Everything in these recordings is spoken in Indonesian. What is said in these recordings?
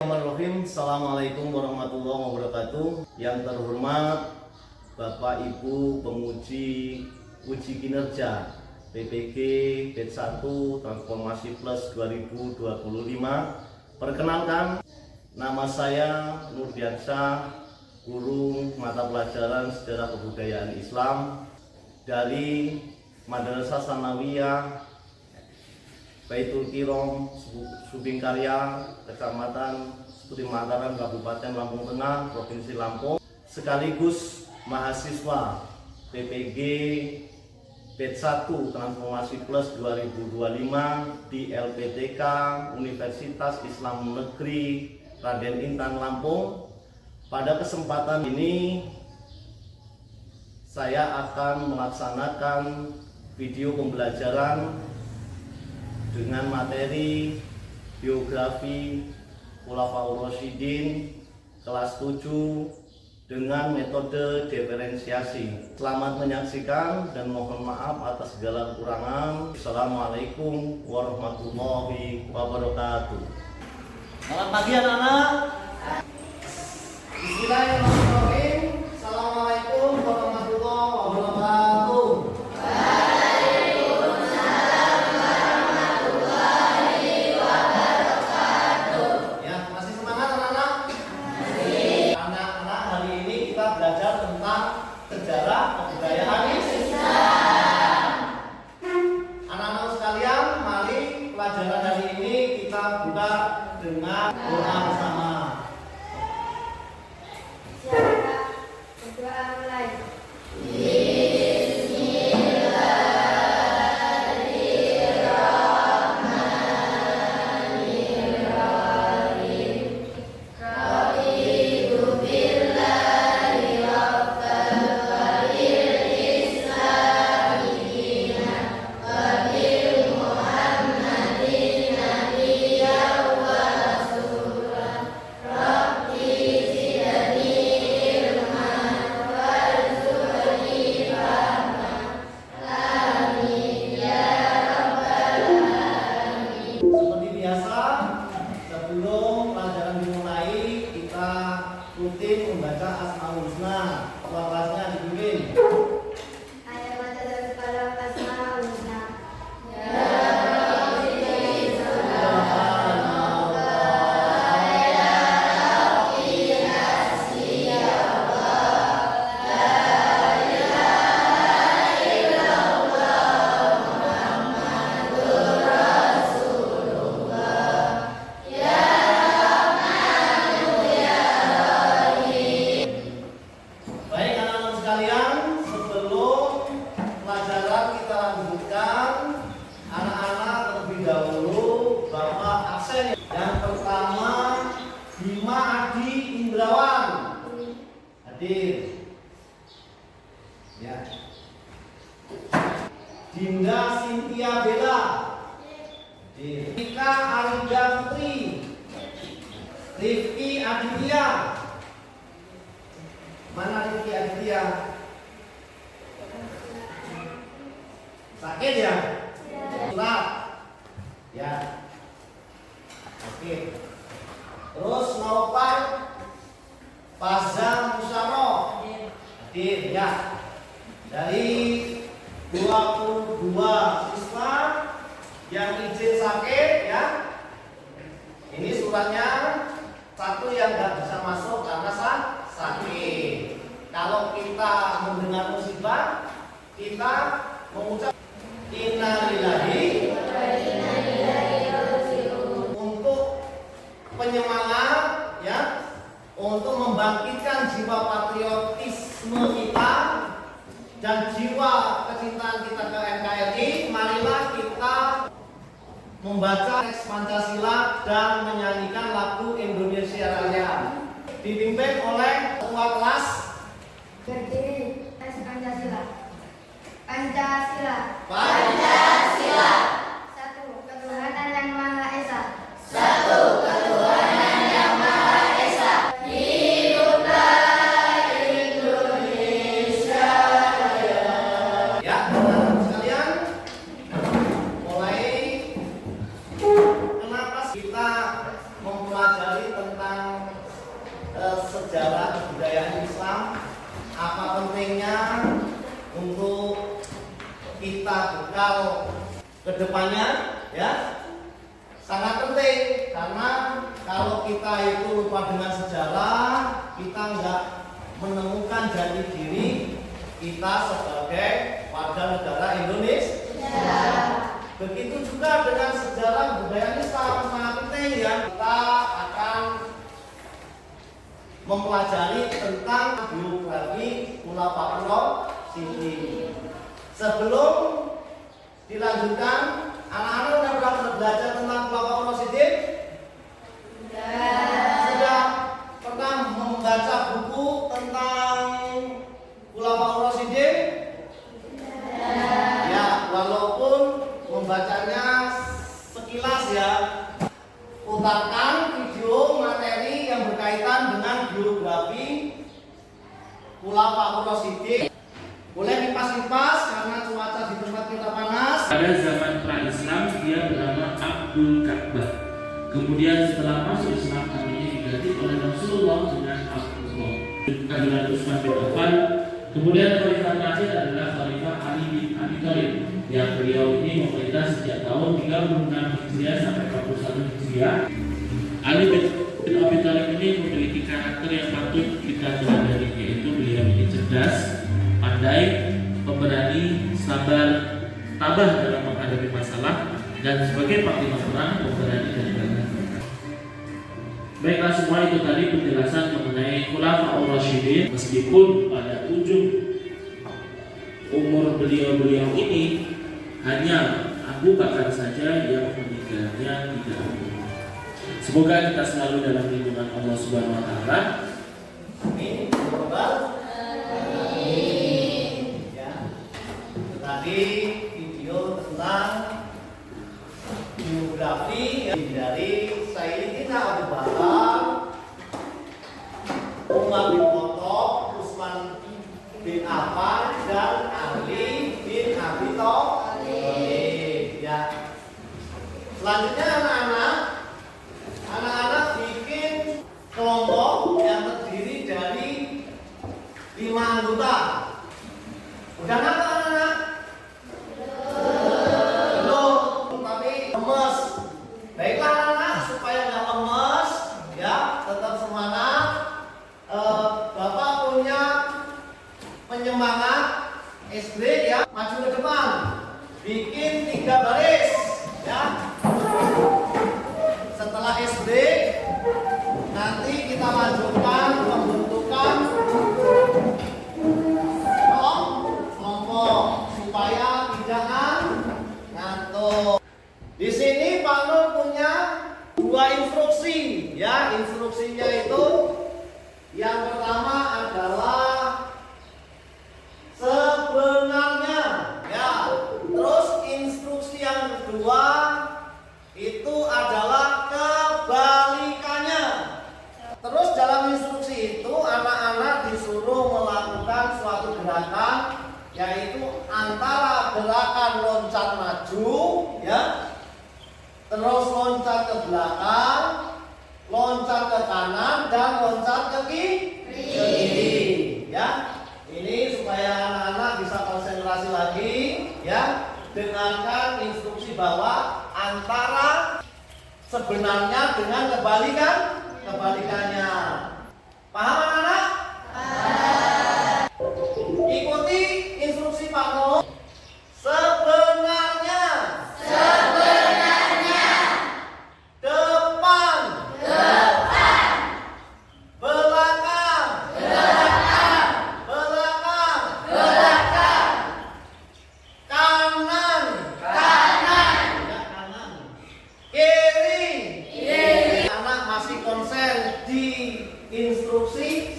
Bismillahirrahmanirrahim. Assalamualaikum warahmatullahi wabarakatuh. Yang terhormat Bapak Ibu penguji uji kinerja PPG Batch 1 Transformasi Plus 2025. Perkenalkan, nama saya Nurdiansyah, guru mata pelajaran Sejarah Kebudayaan Islam dari Madrasah Tsanawiyah Baitul Qirom, Subingkarya, Kecamatan Studi Mataram, Kabupaten Lampung Tengah, Provinsi Lampung, sekaligus mahasiswa PPG Batch 1 Transformasi Plus 2025 di LPTK Universitas Islam Negeri Raden Intan Lampung. Pada kesempatan ini saya akan melaksanakan video pembelajaran dengan materi biografi Khulafaur Rasyidin kelas 7 dengan metode diferensiasi. Selamat menyaksikan dan mohon maaf atas segala kekurangan. Assalamualaikum warahmatullahi wabarakatuh. Selamat pagi anak-anak. Bismillahirrahmanirrahim. Assalamualaikum warahmatullahi wabarakatuh. Belajar tentang sejarah kebudayaan Islam. Anak-anak sekalian, mari pelajaran hari ini kita buka dengan doa bersama. Siapa berdoa mulai? Sebelum pelajaran dimulai, kita rutin membaca Asmaul Husna. Ketua kelasnya dipimpin. Ayat baca dari kepala Asmaul Husna. Baik anak-anak sekalian, sebelum pelajaran kita lanjutkan, anak-anak terlebih dahulu Bapak absen. Yang pertama, Bima Adi Indrawan hadir. Ya. Dinda Cynthia Bella hadir. Ika Arida Putri, Rifki Aditya. Mana Rifki Aditya? Sakit ya? Surat. Ya. Oke. Terus Naufal Fazal Musaro hadir ya. Dari 22 siswa yang izin sakit ya. Ini suratnya, satu yang nggak bisa masuk karena sakit. Kalau kita mendengar musibah, kita mengucap innalillahi untuk penyemangat ya, untuk membangkitkan jiwa patriotisme kita dan jiwa kecintaan kita ke NKRI. Marilah kita membaca teks Pancasila dan menyanyikan lagu Indonesia Raya. Dipimpin oleh ketua kelas. Berdiri. Tes Pancasila. Pancasila. Pancasila. Satu, ketuhanan yang Maha Esa. Satu, ketuhanan yang Maha Esa. Hiduplah Indonesia Raya. Ya, teman-teman sekalian, mulai kenapa kita mempelajari tentang depannya, ya. Sangat penting karena kalau kita itu lupa dengan sejarah, kita nggak menemukan jati diri kita sebagai warga negara Indonesia. Begitu juga dengan sejarah budaya ini sangat penting ya. Kita akan mempelajari tentang biografi Kulapakuro Sidi. Sebelum dilanjutkan, anak-anak sudah pernah belajar tentang Kulapakuro Sidi? Sudah pernah membaca buku tentang Kulapakuro Sidi? Ya, walaupun membacanya sekilas ya. Putarkan video materi yang berkaitan dengan biografi Kulapakuro Sidi. Boleh kipas-kipas karena cuaca di tempat kita panas. Pada zaman pra-Islam dia bernama Abdul Ka'bah. Kemudian setelah masuk Islam namanya diganti oleh Rasulullah dengan Abdullah. Keadilan Utsman bin Affan. Kemudian khalifah terakhir adalah Khalifah Ali bin Abi Thalib yang beliau ini memerintah sejak tahun 36 Hijriah sampai 41 Hijriah. Ali bin Abi Thalib ini memiliki karakter yang patut kita teladani, yaitu beliau ini cerdas, pandai, pemberani, sabar, tabah dalam menghadapi masalah, dan sebagai panglima perang pemberani dan gagah. Baiklah, semua itu tadi penjelasan mengenai Khulafaur Rasyidin. Meskipun pada ujung umur beliau-beliau ini hanya Abu Bakar saja yang meninggalnya 3 tahun. Semoga kita selalu dalam lindungan Allah Subhanahu wa taala. Amin. Ya. Tadi video tentang biografi dari Sayyidina Abu Bakar, Umar bin Khattab, Utsman bin Affan, dan Ali bin Abi Thalib. Ya. Selanjutnya anak-anak bikin kelompok yang terdiri dari 5 anggota. Udah nggak anak-anak? Belum, tapi lemes. Baiklah anak, supaya nggak lemes, ya tetap semangat. Bapak punya penyemangat SD ya, maju ke depan, bikin 3 baris, ya. Setelah SD, nanti kita lanjutkan pembentukan kelompok supaya tidak ngantuk. Di sini Pak Nur punya 2 instruksi, ya. Instruksinya itu yang pertama adalah sebenarnya, ya. Terus instruksi yang kedua itu adalah kebalikannya. Terus dalam instruksi itu anak-anak disuruh melakukan suatu gerakan, yaitu antara gerakan loncat maju, ya, terus loncat ke belakang, loncat ke kanan, dan loncat ke kiri, ya. Ini supaya anak-anak bisa konsentrasi lagi, ya. Dengarkan instruksi bahwa antara sebenarnya dengan kebalikannya. Paham anak-anak? Ikuti instruksi Pak Nur. Sebenarnya. Depan. Belakang. Kanan. Kiri. Anak masih konsen di instruksi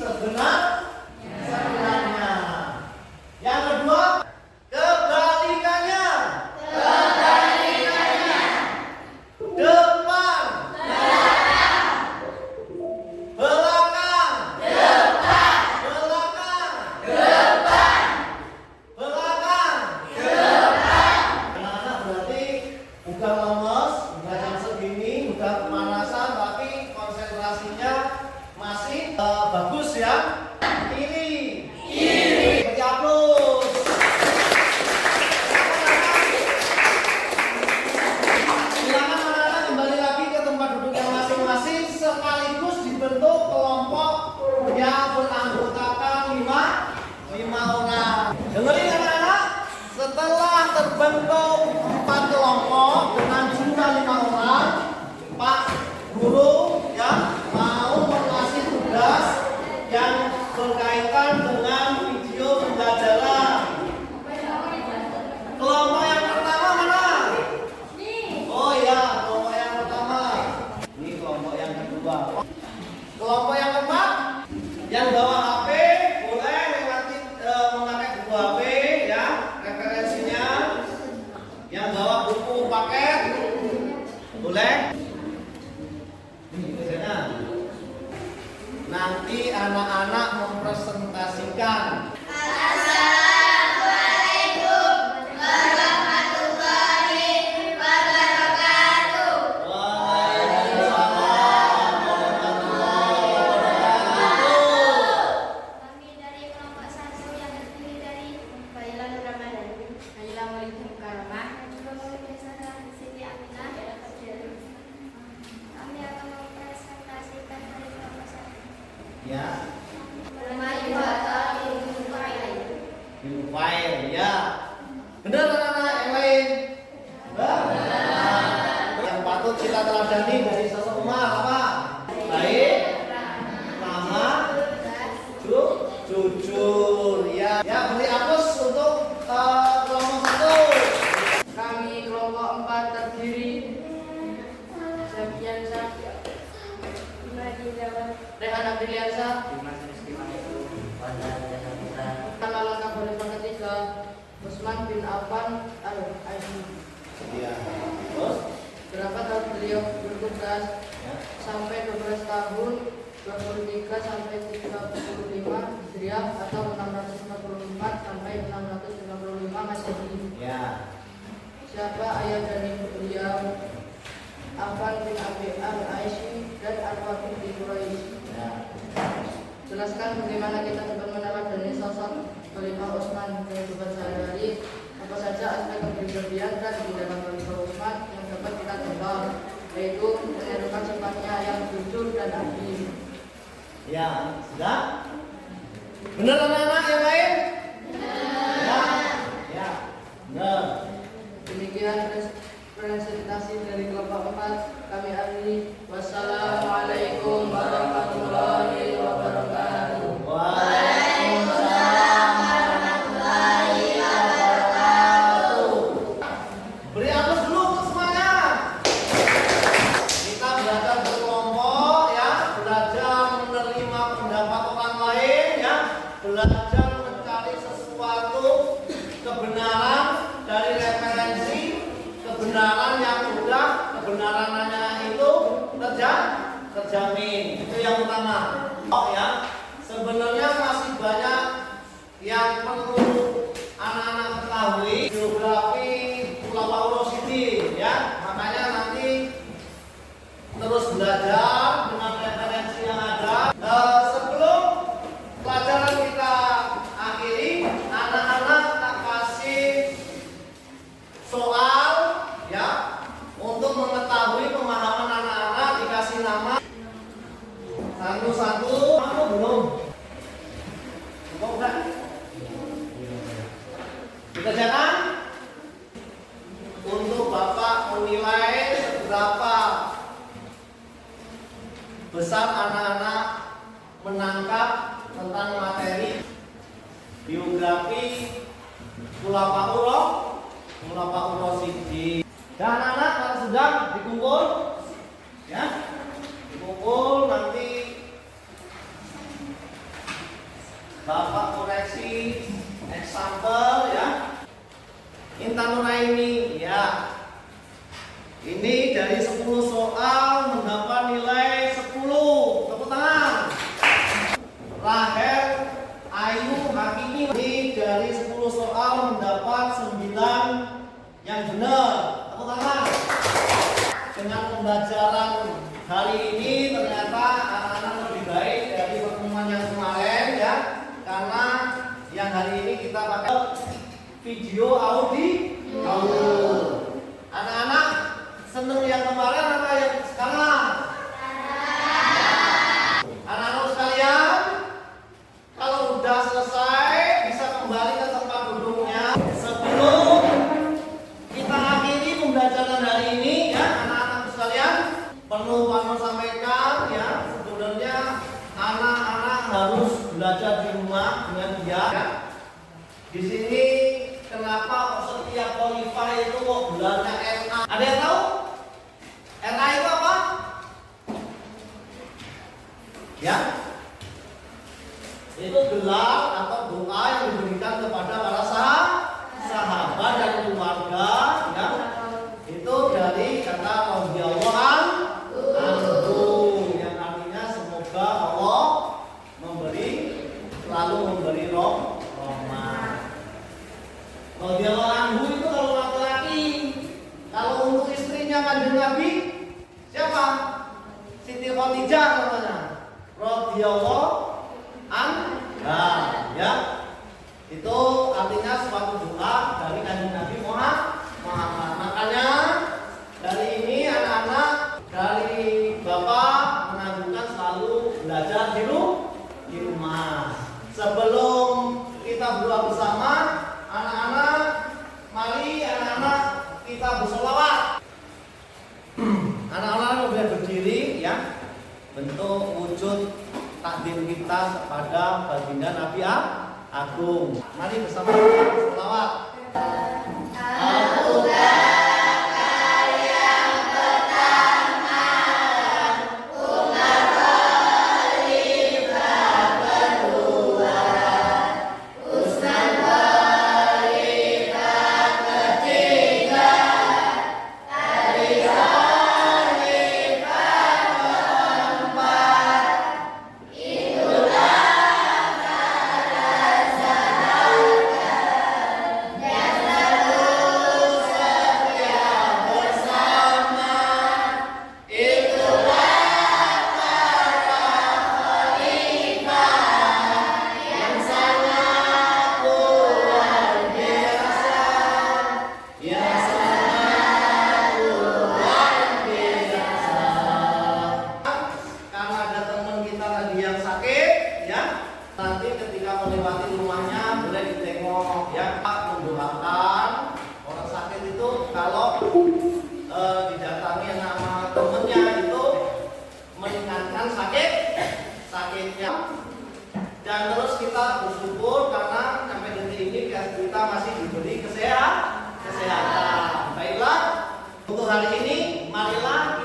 membentuk 4 kelompok dengan jumlah 5 orang. Pak Guru ya mau mengasih tugas yang berkaitan dengan video pembelajaran. Kelompok yang pertama mana? Oh ya, kelompok yang pertama. Ini kelompok yang kedua. Kelompok yang keempat, yang bawa HP boleh nanti memakai buku HP ya, referensinya. Yang bawa buku paket boleh. Ini biasanya. Nanti anak-anak mempresentasikan. Assalamualaikum warahmatullahi wabarakatuh. Waalaikumsalam warahmatullahi wabarakatuh. Kami dari kelompok 1 yang terdiri dari Baila Nur Ramadan, Naila Maulidin Karamah, Siti Aminah. Kami akan mempresentasikan dari kelompok 1. Ya, Bermain ilmu file ya. Benar anak-anak yang lain? Benar. Yang patut kita teladani dari sosok Umar apa? Baik, ramah, jujur ya. Ya, beri apus untuk kelompok 1. Kami kelompok 4 terdiri Septiansa, Rehan Abdiliansa, nama lengkap bersama ketiga Usman bin Affan Al-Aini. Ya. Terus? Berapa tahun beliau bertugas? Ya. Sampai 12 tahun, 23 sampai 35 Hijriah atau 644 sampai 655 Masehi. Ya. Siapa ayah dan ibu beliau? Affan bin Abi Al-Aisy dan Al-Waqid bin Quraisy. Ya. Jelaskan bagaimana kita dapat meneladani sosok Khalifah Utsman kehidupan sehari-hari, apa saja aspek kepribadian dan di dalam Khalifah Utsman yang dapat kita tebak, yaitu menyerukan sifatnya yang jujur dan adil. Ya, sudah? Benar anak-anak yang lain? Ya. Ya. Benar. Demikian presentasi dari kelompok 4 kami akhiri. Wassalamualaikum warahmatullahi wabarakatuh. Waalaikumsalam warahmatullahi wabarakatuh. Beri aplaus dulu untuk semuanya. Kita belajar berkelompok ya, belajar menerima pendapat orang lain ya, belajar mencari sesuatu kebenaran dari referensi, kebenaran yang udah, kebenarannya itu terjamin. Itu yang utama. Oh ya, sebenarnya masih banyak yang perlu anak-anak ketahui. Geografi Pulau Sidi ya, makanya nanti terus belajar dengan referensi yang ada. Sebelum pelajaran kita akhiri, anak-anak tak kasih soal ya untuk mengetahui pemahaman anak-anak, dikasih nama satu-satu. Kamu belum? Kok enggak? Dikerjakan untuk Bapak menilai seberapa besar anak-anak menangkap tentang materi biografi Khulafaur Rasyidin. Dan anak-anak kalau sudah dikumpul ya, dikumpul nanti Bapak koreksi example ya. Intan Nuraini ya. Ini dari 10 soal mendapat nilai 10. Tepuk tangan. Rahel Ayu Hakimi ini dari 10 soal mendapat 9 yang benar. Tepuk tangan. Dengan pembelajaran hari ini ternyata anak-anak lebih baik dari pertemuan yang kemarin ya, karena yang hari ini kita pakai video audio. Anak-anak seneng yang kemarin apa yang sekarang? Anak-anak sekalian, kalau udah selesai bisa kembali ke tempat duduknya. Sebelum perlu Pak sampaikan ya, sebenarnya anak-anak harus belajar di rumah dengan giat. Ya. Di sini kenapa setiap khalifah itu kok gelarnya RA? Ada yang tahu? RA itu apa? Ya, itu gelar atau doa yang diberikan kepada para sahabat dan keluarga. Ya, itu dari kata radhiyallahu anhu yang artinya semoga Allah selalu memberi rahmat. Radhiyallahu anhu itu kalau laki-laki, kalau untuk istrinya Kanjeng Nabi siapa? Siti Khadijah namanya. Radhiyallahu anha, ya. Itu artinya suatu doa dari Kanjeng Nabi Muhammad. Makanya dari ini anak-anak dari Bapak menganjurkan selalu belajar di rumah. Sebelum kita berdoa bersama, anak-anak, mari anak-anak kita bersolawat. Anak-anak boleh berdiri ya, bentuk wujud takdim kita kepada baginda Nabi Agung. Mari bersama kita bersolawat. Nanti ketika melewati rumahnya boleh ditengok ya, mendoakan orang sakit itu kalau didatangi nama temennya itu meringankan sakitnya. Dan terus kita bersyukur karena sampai detik ini kita masih diberi kesehatan. Baiklah, untuk hari ini marilah